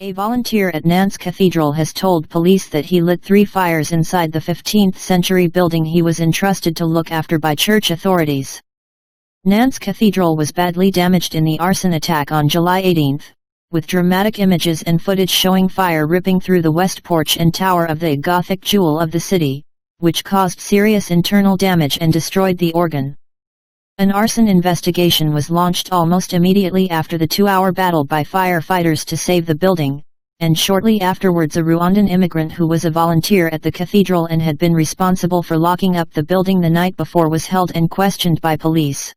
A volunteer at Nantes Cathedral has told police that he lit 3 fires inside the 15th-century building he was entrusted to look after by church authorities. Nantes Cathedral was badly damaged in the arson attack on July 18, with dramatic images and footage showing fire ripping through the west porch and tower of the Gothic jewel of the city, which caused serious internal damage and destroyed the organ. An arson investigation was launched almost immediately after the 2-hour battle by firefighters to save the building, and shortly afterwards a Rwandan immigrant who was a volunteer at the cathedral and had been responsible for locking up the building the night before was held and questioned by police.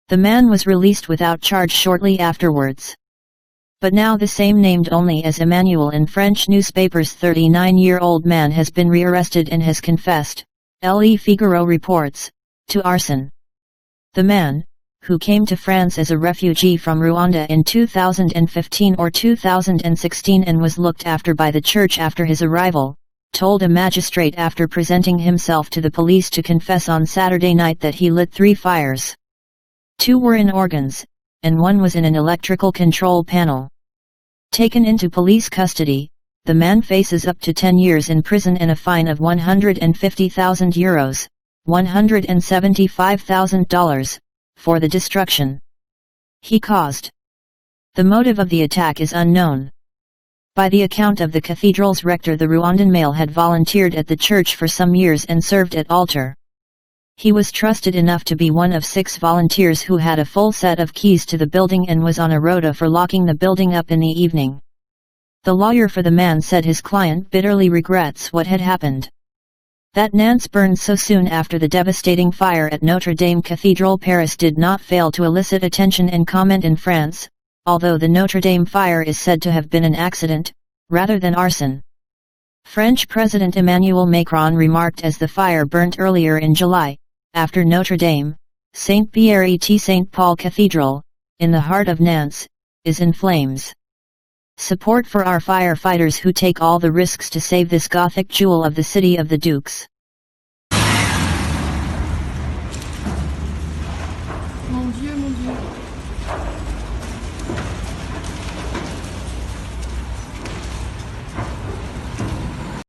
The man was released without charge shortly afterwards. But now the same named only as Emmanuel in French newspapers 39-year-old man has been rearrested and has confessed, Le Figaro reports, to arson. The man, who came to France as a refugee from Rwanda in 2015 or 2016 and was looked after by the church after his arrival, told a magistrate after presenting himself to the police to confess on Saturday night that he lit 3 fires. 2 were in organs, and 1 was in an electrical control panel. Taken into police custody, the man faces up to 10 years in prison and a fine of €150,000, $175,000, for the destruction he caused. The motive of the attack is unknown. By the account of the cathedral's rector, the Rwandan male had volunteered at the church for some years and served at altar. He was trusted enough to be one of 6 volunteers who had a full set of keys to the building and was on a rota for locking the building up in the evening. The lawyer for the man said his client bitterly regrets what had happened. That Nantes burned so soon after the devastating fire at Notre Dame Cathedral Paris did not fail to elicit attention and comment in France, although the Notre Dame fire is said to have been an accident, rather than arson. French President Emmanuel Macron remarked as the fire burnt earlier in July, after Notre Dame, Saint-Pierre et Saint Paul Cathedral, in the heart of Nantes, is in flames. Support for our firefighters who take all the risks to save this Gothic jewel of the city of the Dukes. Mon Dieu, mon Dieu.